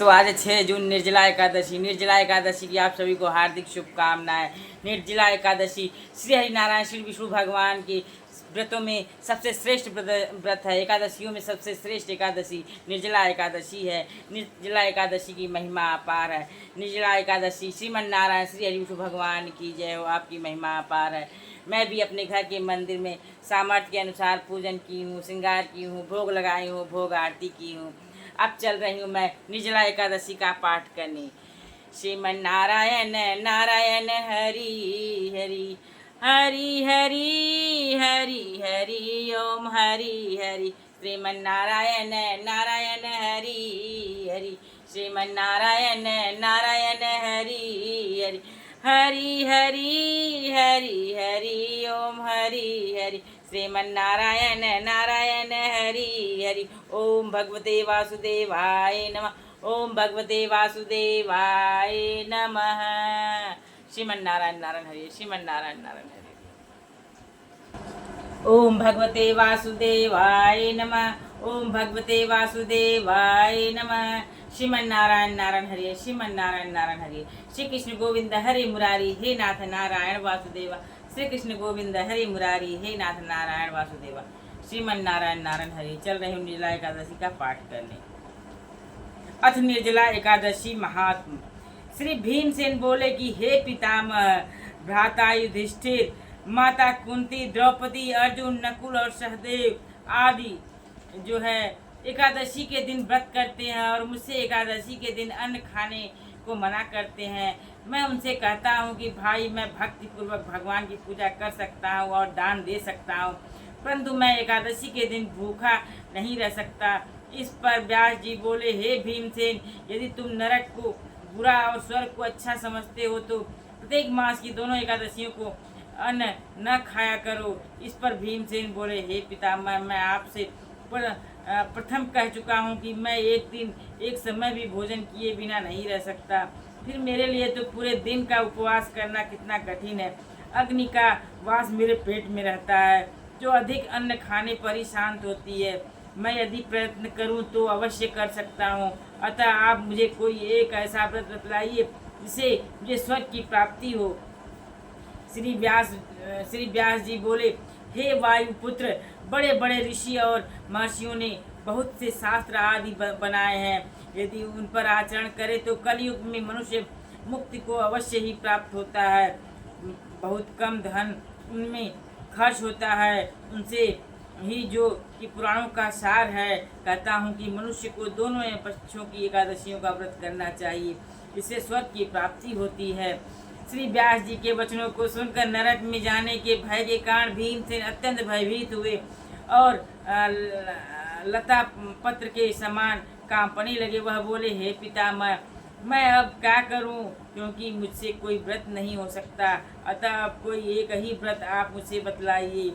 तो आज 6 जून निर्जला एकादशी। निर्जला एकादशी की आप सभी को हार्दिक शुभकामनाएं। निर्जला एकादशी श्री हरिनारायण श्री विष्णु भगवान की व्रतों में सबसे श्रेष्ठ व्रत है। एकादशियों में सबसे श्रेष्ठ एकादशी निर्जला एकादशी है। निर्जला एकादशी की महिमा अपार है। निर्जला एकादशी श्रीमन नारायण श्री हरि विष्णु भगवान की जय हो। आपकी महिमा अपार है। मैं भी अपने घर के मंदिर में सामर्थ्य के अनुसार पूजन की हूँ, श्रृंगार की हूँ, भोग लगाई हूँ, भोग आरती की हूँ। अब चल रही हूँ मैं निर्जला एकादशी का पाठ करने। श्रीमन नारायण नारायण हरि हरि हरि हरि हरि हरि ओम हरि हरि। श्रीमन नारायण नारायण हरि हरि श्रीमन नारायण नारायण हरि हरि हरि हरि हरि हरि ओम हरि हरि श्रीमन नारायण नारायण हरि हरि। ओम भगवते वासुदेवाय नमः। ओम भगवते वासुदेवाय नमः। श्रीमन नारायण नारायण हरि श्रीमन नारायण नारायण हरि। ओम भगवते वासुदेवाय नमः। ओम भगवते वासुदेवाय नमः। श्रीमन नारायण नारायण हरि श्रीमन नारायण नारायण हरि। श्री कृष्ण गोविंद हरे मुरारी हे नाथ नारायण वासुदेवा। श्री कृष्ण गोविंद हरे मुरारी हे नाथ नारायण वासुदेवा। श्रीमन नारायण नारायण हरि। चल रही हूँ निर्जला एकादशी का पाठ करने। अथ निर्जला एकादशी महात्म। श्री भीमसेन बोले कि हे पितामह, भ्राता युधिष्ठिर, माता कुंती, द्रौपदी, अर्जुन, नकुल और सहदेव आदि जो है एकादशी के दिन व्रत करते हैं और मुझसे एकादशी के दिन अन्न खाने को मना करते हैं। मैं उनसे कहता हूँ कि भाई, मैं भक्ति पूर्वक भगवान की पूजा कर सकता हूँ और दान दे सकता हूँ, परंतु मैं एकादशी के दिन भूखा नहीं रह सकता। इस पर व्यास जी बोले, हे भीमसेन, यदि तुम नरक को बुरा और स्वर्ग को अच्छा समझते हो तो प्रत्येक मास की दोनों एकादशियों को अन्न न खाया करो। इस पर भीमसेन बोले, हे पितामह, मैं आपसे प्रथम कह चुका हूँ कि मैं एक दिन एक समय भी भोजन किए बिना नहीं रह सकता। फिर मेरे लिए तो पूरे दिन का उपवास करना कितना कठिन है। अग्नि का वास मेरे पेट में रहता है, जो अधिक अन्न खाने पर ही शांत होती है। मैं यदि प्रयत्न करूं तो अवश्य कर सकता हूं। अतः आप मुझे कोई एक ऐसा व्रत बतलाइए जिसे मुझे स्वर्ग की प्राप्ति हो। श्री व्यास जी बोले, हे वायुपुत्र, बड़े बड़े ऋषि और महर्षियों ने बहुत से शास्त्र आदि बनाए हैं। यदि उन पर आचरण करे तो कलयुग में मनुष्य मुक्ति को अवश्य ही प्राप्त होता है। बहुत कम धन उनमें खर्च होता है। उनसे ही जो कि पुराणों का सार है, कहता हूँ कि मनुष्य को दोनों पक्षों की एकादशियों का व्रत करना चाहिए, इससे स्वर्ग की प्राप्ति होती है। श्री व्यास जी के वचनों को सुनकर नरक में जाने के भय के कारण भीमसेन अत्यंत भयभीत हुए और लता पत्र के समान कांपने लगे। वह बोले, हे पितामह, मैं अब क्या करूं, क्योंकि मुझसे कोई व्रत नहीं हो सकता। अतः अब कोई एक ही व्रत आप मुझे बतलाइए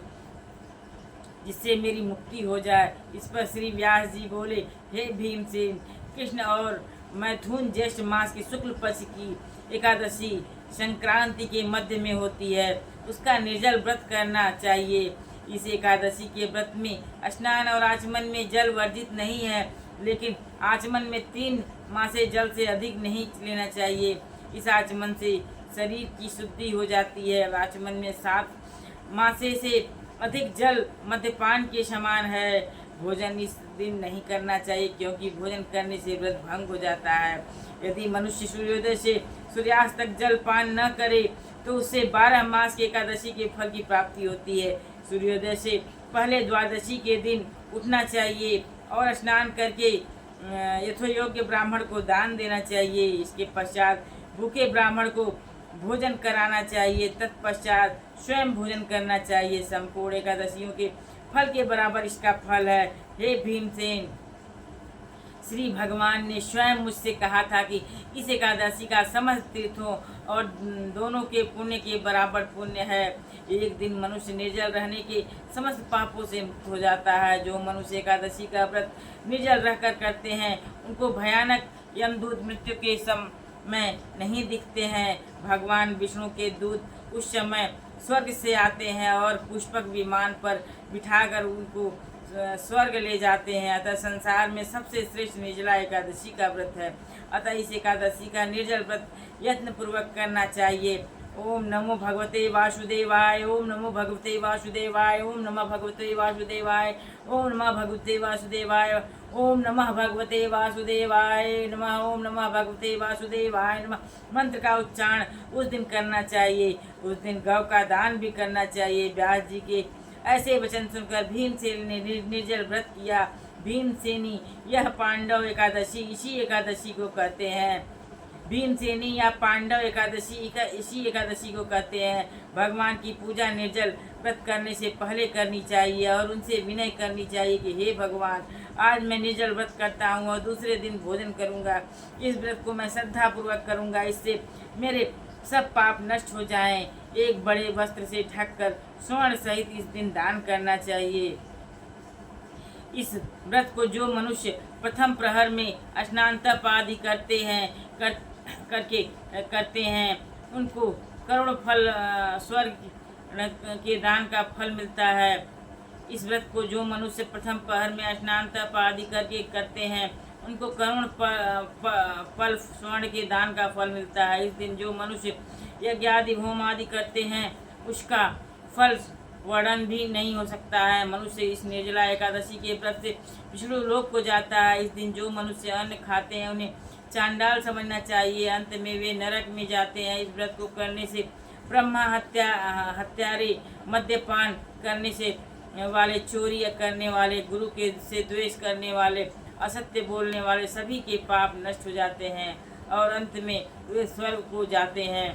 जिससे मेरी मुक्ति हो जाए। इस पर श्री व्यास जी बोले, हे भीमसेन, कृष्ण और मैथुन ज्येष्ठ मास की शुक्ल पक्ष की एकादशी संक्रांति के मध्य में होती है, उसका निर्जल व्रत करना चाहिए। इस एकादशी के व्रत में स्नान और आचमन में जल वर्जित नहीं है, लेकिन आचमन में 3 मासे जल से अधिक नहीं लेना चाहिए। इस आचमन से शरीर की शुद्धि हो जाती है। आचमन में 7 मासे से अधिक जल मद्यपान के समान है। भोजन इस दिन नहीं करना चाहिए, क्योंकि भोजन करने से व्रत भंग हो जाता है। यदि मनुष्य सूर्योदय से सूर्यास्त तक जल पान न करे तो उससे 12 मास की एकादशी के फल की प्राप्ति होती है। सूर्योदय से पहले द्वादशी के दिन उठना चाहिए और स्नान करके यथोयोग्य ब्राह्मण को दान देना चाहिए। इसके पश्चात भूखे ब्राह्मण को भोजन कराना चाहिए। तत्पश्चात स्वयं भोजन करना चाहिए। संपूर्ण एकादशियों के फल के बराबर इसका फल है। हे भीमसेन, श्री भगवान ने स्वयं मुझसे कहा था कि इस एकादशी का समस्त तीर्थों और दोनों के पुण्य के बराबर पुण्य है। एक दिन मनुष्य निर्जल रहने के समस्त पापों से मुक्त हो जाता है। जो मनुष्य एकादशी का व्रत निर्जल रहकर करते हैं, उनको भयानक यमदूत मृत्यु के समय नहीं दिखते हैं। भगवान विष्णु के दूत उस समय स्वर्ग से आते हैं और पुष्पक विमान पर बिठाकर उनको स्वर्ग ले जाते हैं। अतः संसार में सबसे श्रेष्ठ निर्जला एकादशी का व्रत है। अतः इस एकादशी का निर्जल व्रत यत्न पूर्वक करना चाहिए। ओम नमो भगवते वासुदेवाय, ओम नमो भगवते वासुदेवाय, ओम नमः भगवते वासुदेवाय, ओम नमः भगवते वासुदेवाय, ओम नमः भगवते वासुदेवाय नमः, ओम नमः भगवते वासुदेवाय नमः। मंत्र का उच्चारण उस दिन करना चाहिए। उस दिन गौ का दान भी करना चाहिए। व्यास जी के ऐसे वचन सुनकर भीमसेन ने निर्जल व्रत किया। भीमसेनी यह पांडव एकादशी इसी एकादशी को कहते हैं। भीमसेनी या पांडव एकादशी इसी एकादशी को कहते हैं। भगवान की पूजा निर्जल व्रत करने से पहले करनी चाहिए और उनसे विनय करनी चाहिए कि हे भगवान, आज मैं निर्जल व्रत करता हूँ और दूसरे दिन भोजन करूँगा। इस व्रत को मैं श्रद्धापूर्वक करूँगा, इससे मेरे सब पाप नष्ट हो जाएं। एक बड़े वस्त्र से ढककर स्वर्ण सहित इस दिन दान करना चाहिए। इस व्रत को जो मनुष्य प्रथम प्रहर में स्नान तप आदि करते हैं उनको करोड़ फल स्वर्ग के दान का फल मिलता है। इस व्रत को जो मनुष्य प्रथम प्रहर में स्नान तप आदि करते हैं उनको करोड़ फल स्वर्ण के दान का फल मिलता है। इस दिन जो मनुष्य यज्ञ आदि होम आदि करते हैं उसका फल वर्णन भी नहीं हो सकता है। मनुष्य इस निर्जला एकादशी के व्रत से विष्णु लोक को जाता है। इस दिन जो मनुष्य अन्न खाते हैं उन्हें चांडाल समझना चाहिए, अंत में वे नरक में जाते हैं। इस व्रत को करने से ब्रह्मा हत्यारे, मद्यपान करने से वाले, चोरी करने वाले, गुरु के से द्वेष करने वाले, असत्य बोलने वाले सभी के पाप नष्ट हो जाते हैं और अंत में वे स्वर्ग को जाते हैं।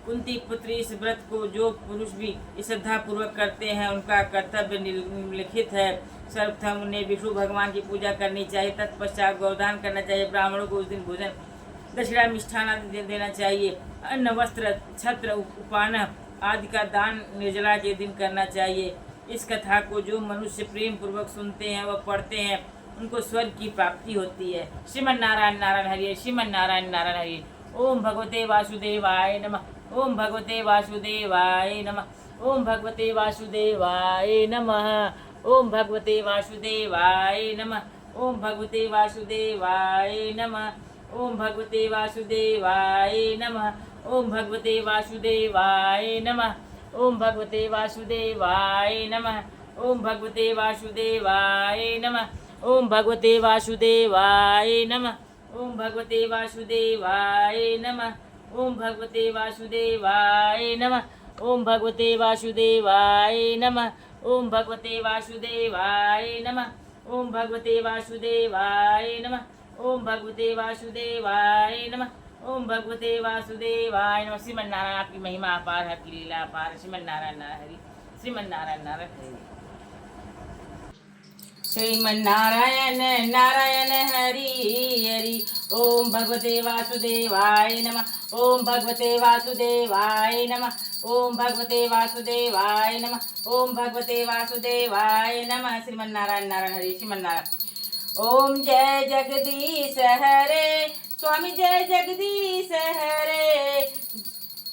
कुंती पुत्री इस व्रत को जो पुरुष भी श्रद्धा पूर्वक करते हैं उनका कर्तव्य निम्नलिखित है। सर्वप्रथम उन्हें विष्णु भगवान की पूजा करनी चाहिए, तत्पश्चात गौदान करना चाहिए, ब्राह्मणों को उस दिन भोजन दक्षिणा मिष्ठान आदि देना चाहिए, अन्न वस्त्र छत्र उपान आदि का दान निर्जला के दिन करना चाहिए। इस कथा को जो मनुष्य प्रेम पूर्वक सुनते हैं व पढ़ते हैं उनको स्वर्ग की प्राप्ति होती है। श्रीमन नारायण नारायण हरिये, श्रीमन नारायण नारायण हरिये। ओम भगवते वासुदेवाय नमः, ओम भगवते वासुदेवाय नमः, ओम भगवते वासुदेवाय नमः, ओम भगवते वासुदेवाय नमः, ओम भगवते वासुदेवाय नमः, ओम भगवते वासुदेवाय नमः, ओम भगवते वासुदेवाय नमः, ओम भगवते वासुदेवाय नमः, ओम भगवते वासुदेवाय नमः, ओम भगवते वासुदेवाय नमः, ओम भगवते वासुदेवाय नमः, ओम भगवते वासुदेवाय नमः, ओम भगवते वासुदेवाय नमः, ओम भगवते वासुदेवाय नमः, ओम भगवते वासुदेवाय नमः, ओम भगवते वासुदेवाय नमः, ओम भगवते वासुदेवाय नमः। श्रीमन नारायण आपकी महिमा अपार है, आपकी लीला अपार। श्रीमन नारायण नारायण हरि, श्रीमन नारायण नारायण हरि। श्रीमन नारायण नारायण हरि हरि। ओम भगवते वासुदेवाय नमः, ओम भगवते वासुदेवाय नमः, ओम भगवते वासुदेवाय नमः, ओम भगवते वासुदेवाय नमः। श्रीमन नारायण नारायण हरि, श्रीमन नारायण। ओम जय जगदीश हरे, स्वामी जय जगदीश हरे,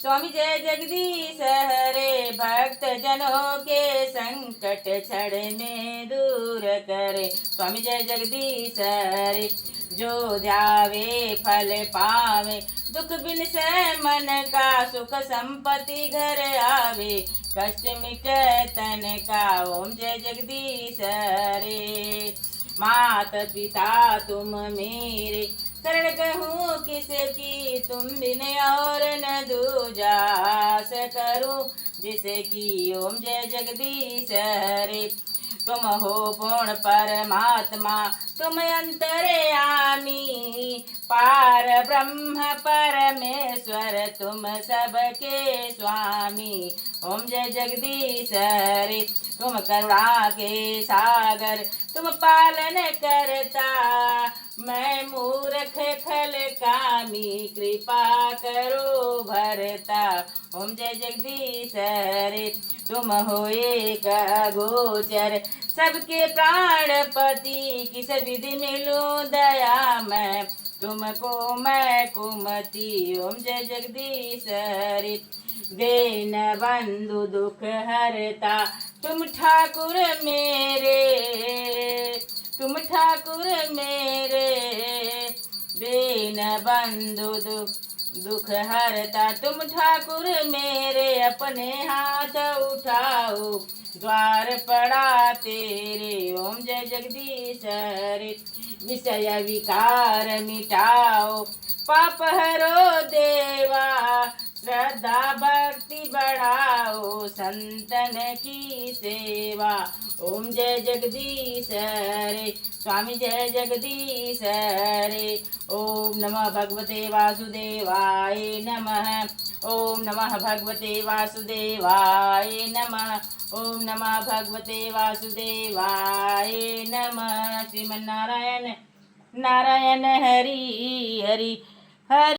स्वामी जय जगदीश हरे। भक्त जनों के संकट क्षण में दूर करे, स्वामी जय जगदीश हरे। जो जावे फल पावे, दुख बिन से मन का सुख संपत्ति घर आवे, कष्ट मिटे तन का, ओम जय जगदीश हरे। मात पिता तुम मेरे, शरण कहूँ किसकी, तुम बिन और न दूजा आस करूँ जिसकी, ओम जय जगदीश हरे। तुम हो पूर्ण परमात्मा, तुम अंतर्यामी, पार ब्रह्म परमेश्वर, तुम सबके स्वामी, ओम जय जगदीश हरे। तुम करुणा के सागर, तुम पालन करता, मैं मूर्ख खल कामी, कृपा करो भरता, ओम जय जगदीश हरे। तुम हो एक गोचर, सबके प्राणपति, किस विधि मिलूं दया मैं, तुमको मैं कुमति ओम जय जगदीश हरि। दीन बंधु दुख हरता तुम ठाकुर मेरे, तुम ठाकुर मेरे। दीन बंधु दुख हरता तुम ठाकुर मेरे। अपने हाथ उठाओ द्वार पड़ा तेरे ओम जय जगदीश हरि। विषय विकार मिटाओ पाप हरो देवा, श्रद्धा भक्ति बढ़ाओ संतन की सेवा ओम जय जगदीश हरे। स्वामी जय जगदीश हरे। ओम नमः भगवते वासुदेवाय नमः। ओम नमः भगवते वासुदेवाय नमः। ओम नमः भगवते वासुदेवाय नमः। श्रीमन्नारायण नारायण हरि हरि हरि।